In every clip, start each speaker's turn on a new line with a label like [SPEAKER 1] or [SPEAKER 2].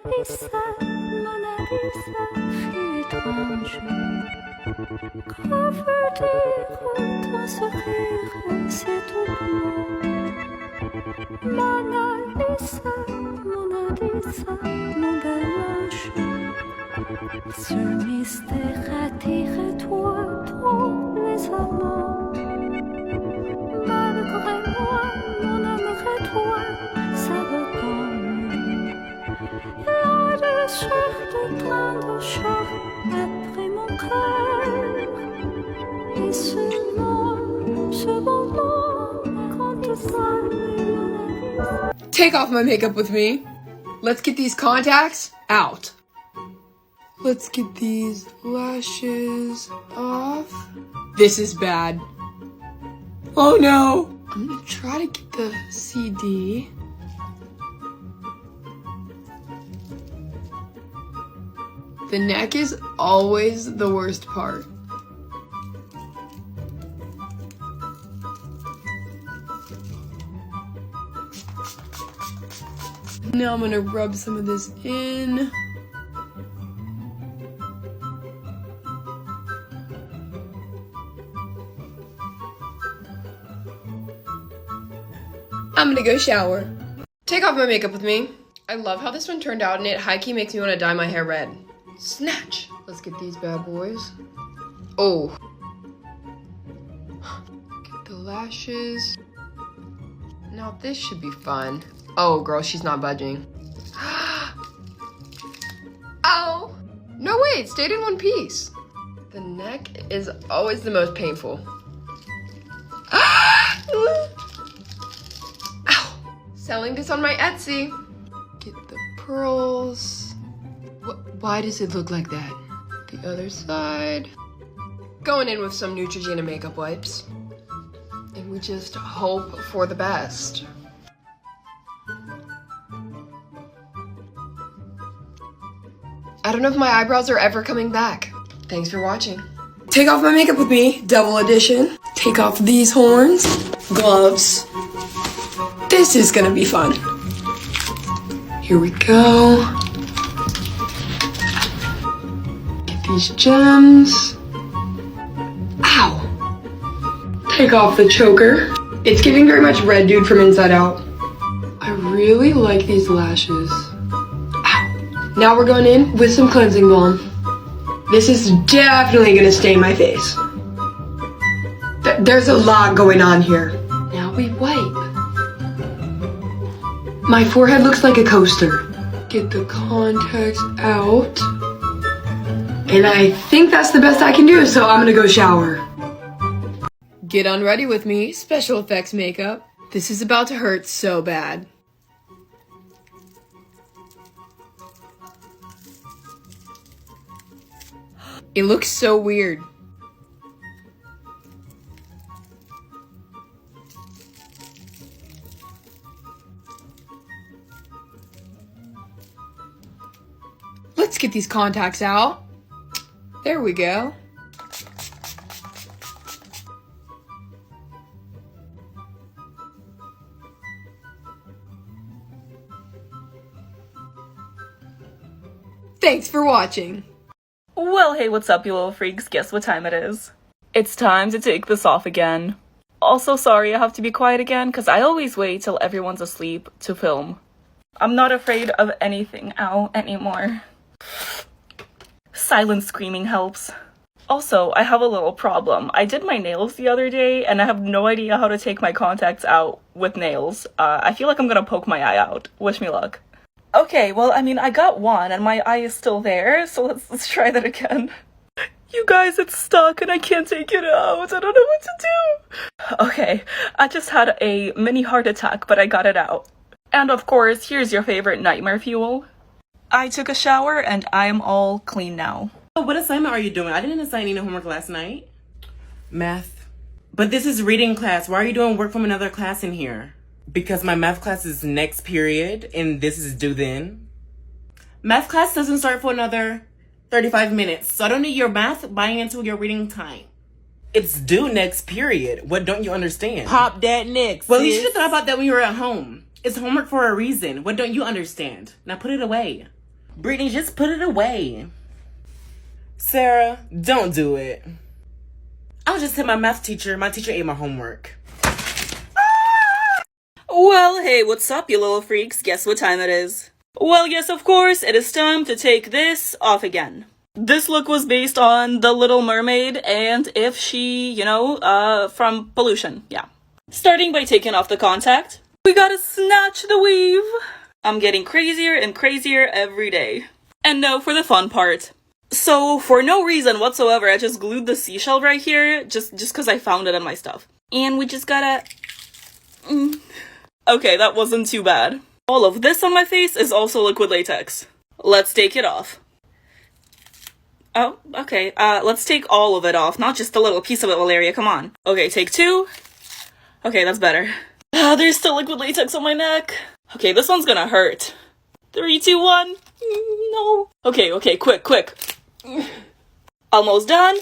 [SPEAKER 1] Lisa, Mona Lisa, fille étrange, couvre d'ire, ton sourire, c'est tout blanc. Mona Lisa, mon bel ange, ce mystère attire-toi tous les amants. Malgré moi, mon amour et toi, ça va pas mieux. Il a des soirs de train de char après mon cœur. Et ce moment, quand tu parles,
[SPEAKER 2] Take off my makeup with me. Let's get these contacts out. Let's get these lashes off. This is bad. Oh no! I'm gonna try to get the CD. The neck is always the worst part. Now I'm gonna rub some of this in. I'm gonna go shower. Take off my makeup with me. I love how this one turned out, and it high-key makes me want to dye my hair red. Snatch! Let's get these bad boys. Oh. Get the lashes. Now this should be fun. Oh, girl, she's not budging. Ow! No, wait, it stayed in one piece. The neck is always the most painful. Ow! Selling this on my Etsy. Get the pearls. Why does it look like that? The other side. Going in with some Neutrogena makeup wipes. And we just hope for the best. I don't know if my eyebrows are ever coming back. Thanks for watching. Take off my makeup with me, double edition. Take off these horns, gloves. This is gonna be fun. Here we go. Get these gems. Ow! Take off the choker. It's giving very much Red Dude from Inside Out. I really like these lashes. Now we're going in with some cleansing balm. This is definitely gonna stain my face. There's a lot going on here. Now we wipe. My forehead looks like a coaster. Get the contacts out. And I think that's the best I can do, so I'm gonna go shower. Get unready with me, special effects makeup. This is about to hurt so bad. It looks so weird. Let's get these contacts out. There we go. Thanks for watching.
[SPEAKER 3] Well, hey, what's up, you little freaks? Guess what time it is? It's time to take this off again. Also, sorry I have to be quiet again, because I always wait till everyone's asleep to film. I'm not afraid of anything, anymore. Silent screaming helps. Also, I have a little problem. I did my nails the other day, and I have no idea how to take my contacts out with nails. I feel like I'm gonna poke my eye out. Wish me luck. Okay, well, I mean, I got one, and my eye is still there, so let's try that again. You guys, it's stuck, and I can't take it out. I don't know what to do. Okay, I just had a mini heart attack, but I got it out. And of course, here's your favorite nightmare fuel. I took a shower, and I'm all clean now.
[SPEAKER 4] What assignment are you doing? I didn't assign any homework last night. Math. But this is reading class. Why are you doing work from another class in here? Because my math class is next period and this is due then. Math class doesn't start for another 35 minutes. So I don't need your math buying into your reading time. It's due next period. What don't you understand?
[SPEAKER 5] Pop that next.
[SPEAKER 4] Well, you should have thought about that when you were at home. It's homework for a reason. What don't you understand? Now put it away. Brittany, just put it away. Sarah, don't do it. I'll just hit my math teacher. My teacher ate my homework.
[SPEAKER 3] Well, hey, what's up, you little freaks? Guess what time it is? Well, yes, of course, it is time to take this off again. This look was based on The Little Mermaid and if she, from Pollution, yeah. Starting by taking off the contact, we gotta snatch the weave. I'm getting crazier and crazier every day. And now for the fun part. So, for no reason whatsoever, I just glued the seashell right here, just because I found it in my stuff. And we just gotta... Okay, that wasn't too bad. All of this on my face is also liquid latex. Let's take it off. Oh, okay, let's take all of it off, not just a little piece of it, Valeria, come on. Okay, take 2. Okay, that's better. There's still liquid latex on my neck. Okay, this one's gonna hurt. 3, 2, 1. No. Okay, quick. Almost done.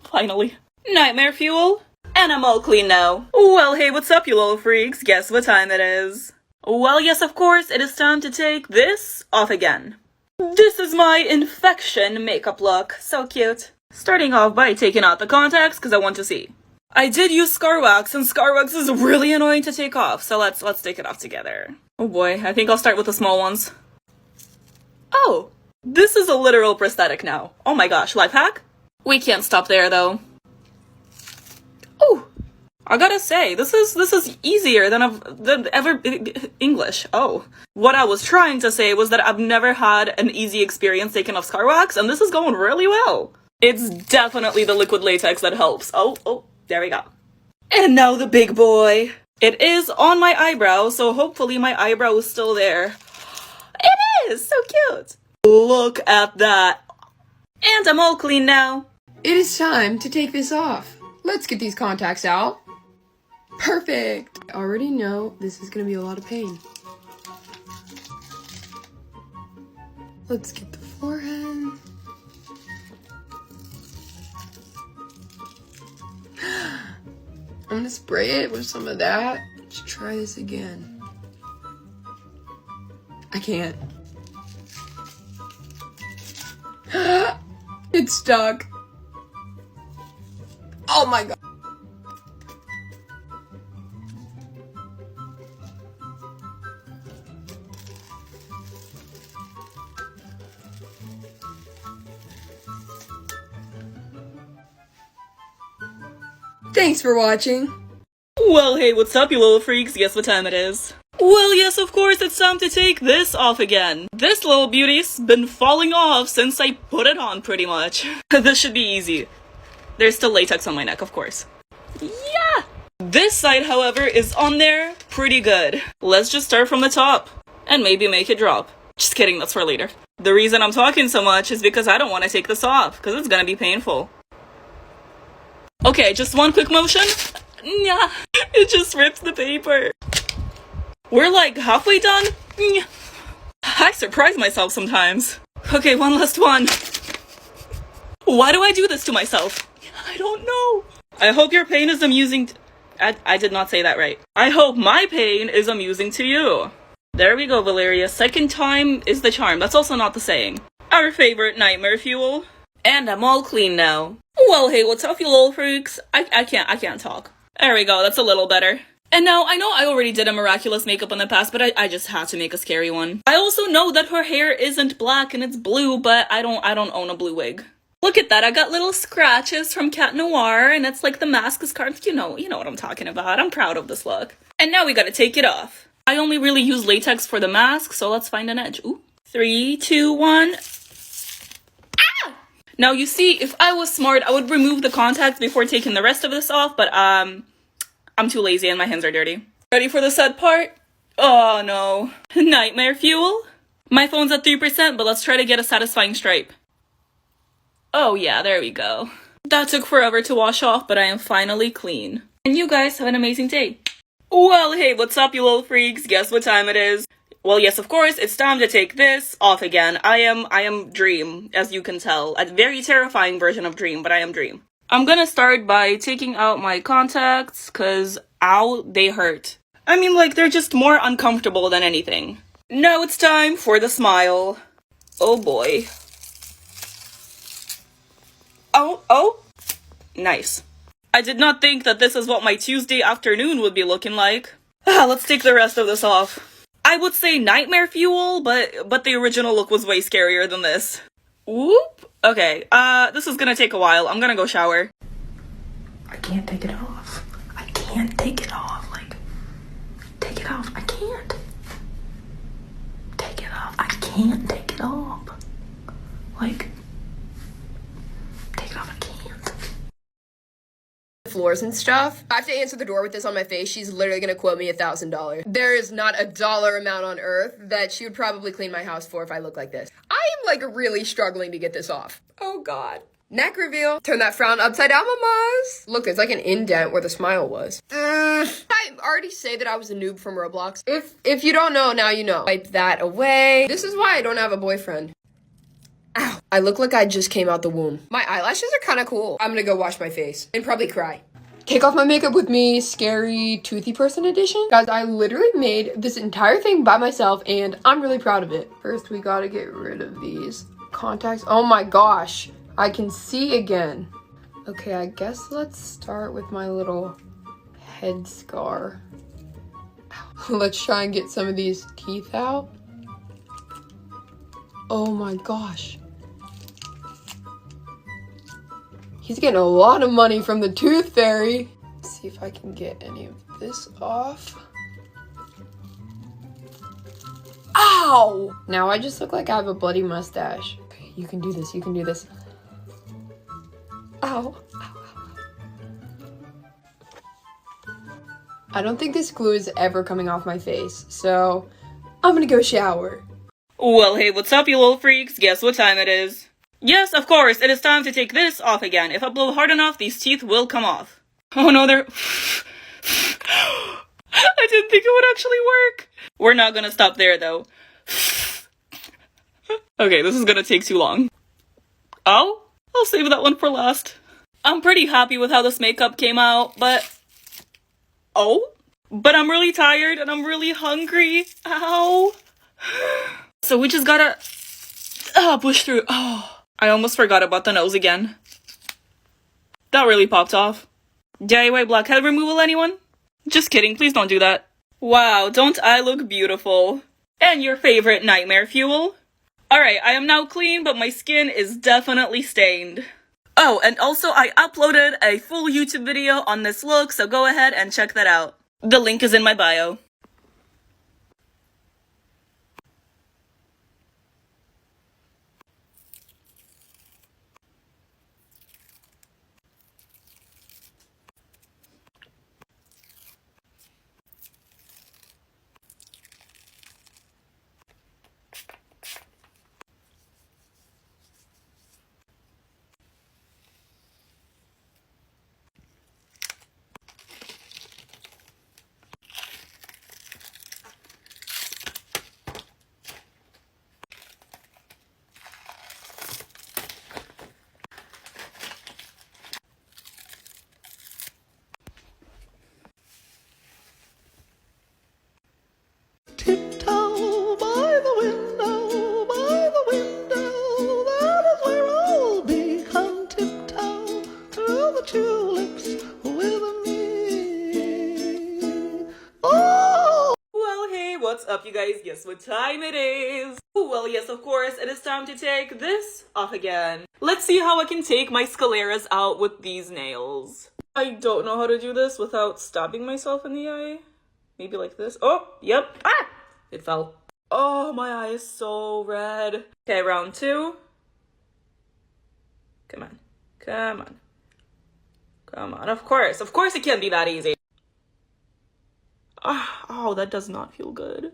[SPEAKER 3] Finally. Nightmare fuel. And I'm all clean now. Well, hey, what's up, you little freaks? Guess what time it is? Well, yes, of course, it is time to take this off again. This is my infection makeup look. So cute. Starting off by taking out the contacts, because I want to see. I did use Scar Wax, and Scar Wax is really annoying to take off, so let's take it off together. Oh boy, I think I'll start with the small ones. Oh, this is a literal prosthetic now. Oh my gosh, life hack? We can't stop there though. Oh, I gotta say, this is easier than ever English. Oh, what I was trying to say was that I've never had an easy experience taking off Scar Wax, and this is going really well. It's definitely the liquid latex that helps. Oh, there we go. And now the big boy. It is on my eyebrow, so hopefully my eyebrow is still there. It is! So cute! Look at that. And I'm all clean now.
[SPEAKER 2] It is time to take this off. Let's get these contacts out. Perfect! I already know this is gonna be a lot of pain. Let's get the forehead. I'm gonna spray it with some of that. Let's try this again. I can't. It's stuck. Oh my god. Thanks for watching.
[SPEAKER 3] Well, hey, what's up, you little freaks? Guess what time it is? Well, yes, of course, it's time to take this off again. This little beauty's been falling off since I put it on, pretty much. This should be easy. There's still latex on my neck, of course. Yeah! This side, however, is on there pretty good. Let's just start from the top and maybe make it drop. Just kidding, that's for later. The reason I'm talking so much is because I don't want to take this off, because it's gonna be painful. Okay, just one quick motion. Yeah, it just rips the paper. We're like halfway done. I surprise myself sometimes. Okay, one last one. Why do I do this to myself? I don't know. I hope your pain is amusing. I did not say that right. I hope my pain is amusing to you. There we go, Valeria. Second time is the charm. That's also not the saying. Our favorite nightmare fuel. And I'm all clean now. Well, hey, what's up, you little freaks? I can't talk. There we go, that's a little better. And now, I know I already did a miraculous makeup in the past, but I just had to make a scary one. I also know that her hair isn't black and it's blue, but I don't own a blue wig. Look at that, I got little scratches from Cat Noir, and it's like the mask is carved. You know what I'm talking about. I'm proud of this look. And now we gotta take it off. I only really use latex for the mask, so let's find an edge. Ooh. 3, 2, 1. Now, you see, if I was smart, I would remove the contacts before taking the rest of this off, but, I'm too lazy and my hands are dirty. Ready for the sad part? Oh, no. Nightmare fuel? My phone's at 3%, but let's try to get a satisfying stripe. Oh, yeah, there we go. That took forever to wash off, but I am finally clean. And you guys have an amazing day. Well, hey, what's up, you little freaks? Guess what time it is? Well, yes, of course, it's time to take this off again. I am Dream, as you can tell. A very terrifying version of Dream, but I am Dream. I'm gonna start by taking out my contacts, cause, ow, they hurt. I mean, like, they're just more uncomfortable than anything. Now it's time for the smile. Oh boy. Oh. Nice. I did not think that this is what my Tuesday afternoon would be looking like. Let's take the rest of this off. I would say nightmare fuel, but the original look was way scarier than this. Whoop. Okay, this is gonna take a while. I'm gonna go shower.
[SPEAKER 2] I can't take it off. I can't take it off. Like, take it off. I can't. Take it off. I can't take it off. Like, take it off. I can't. Floors and stuff. I have to answer the door with this on my face. She's literally gonna quote me $1,000. There is not a dollar amount on earth that she would probably clean my house for if I look like this. I am like really struggling to get this off. Oh God. Neck reveal. Turn that frown upside down, mamas. Look, it's like an indent where the smile was. I already say that I was a noob from Roblox. If you don't know, now you know. Wipe that away. This is why I don't have a boyfriend. Ow. I look like I just came out the womb. My eyelashes are kind of cool. I'm gonna go wash my face and probably cry. Take off my makeup with me, scary toothy person edition. Guys, I literally made this entire thing by myself and I'm really proud of it. First, we gotta get rid of these contacts. Oh my gosh, I can see again. Okay, I guess let's start with my little head scar. Let's try and get some of these teeth out. Oh my gosh. He's getting a lot of money from the Tooth Fairy. Let's see if I can get any of this off. Ow! Now I just look like I have a bloody mustache. Okay, you can do this, you can do this. Ow. I don't think this glue is ever coming off my face, so I'm gonna go shower.
[SPEAKER 3] Well, hey, what's up, you little freaks? Guess what time it is? Yes, of course, it is time to take this off again. If I blow hard enough, these teeth will come off. Oh no, they're... I didn't think it would actually work. We're not gonna stop there, though. Okay, this is gonna take too long. Oh, I'll save that one for last. I'm pretty happy with how this makeup came out, but... Oh? But I'm really tired and I'm really hungry. Ow. So we just gotta... push through. Oh, I almost forgot about the nose again. That really popped off. DIY blackhead removal, anyone? Just kidding, please don't do that. Wow, don't I look beautiful? And your favorite nightmare fuel? Alright, I am now clean, but my skin is definitely stained. Oh, and also I uploaded a full YouTube video on this look, so go ahead and check that out. The link is in my bio.
[SPEAKER 5] Tiptoe by the window, that is where I'll be. Come tiptoe through the tulips with me. Oh!
[SPEAKER 3] Well, hey, what's up, you guys? Guess what time it is? Well, yes, of course, it is time to take this off again. Let's see how I can take my scaleras out with these nails. I don't know how to do this without stabbing myself in the eye. Maybe like this. Oh, yep. Ah! It fell. Oh, my eye is so red. Okay, round two. Come on. Come on. Come on. Of course it can't be that easy. Oh, that does not feel good.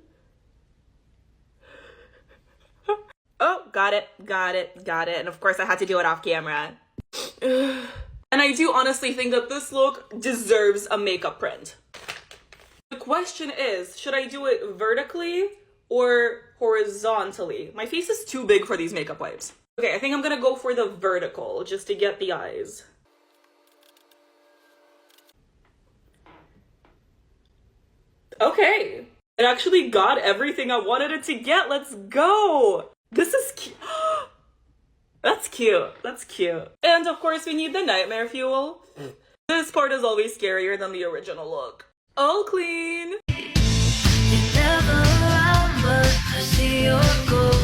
[SPEAKER 3] Oh, got it. And of course I had to do it off camera. And I do honestly think that this look deserves a makeup print. The question is, should I do it vertically or horizontally? My face is too big for these makeup wipes. Okay, I think I'm gonna go for the vertical just to get the eyes. Okay. It actually got everything I wanted it to get. Let's go. This is cute. cute. That's cute. And of course, we need the nightmare fuel. This part is always scarier than the original look. All clean.
[SPEAKER 1] You're never around, but I see your ghost.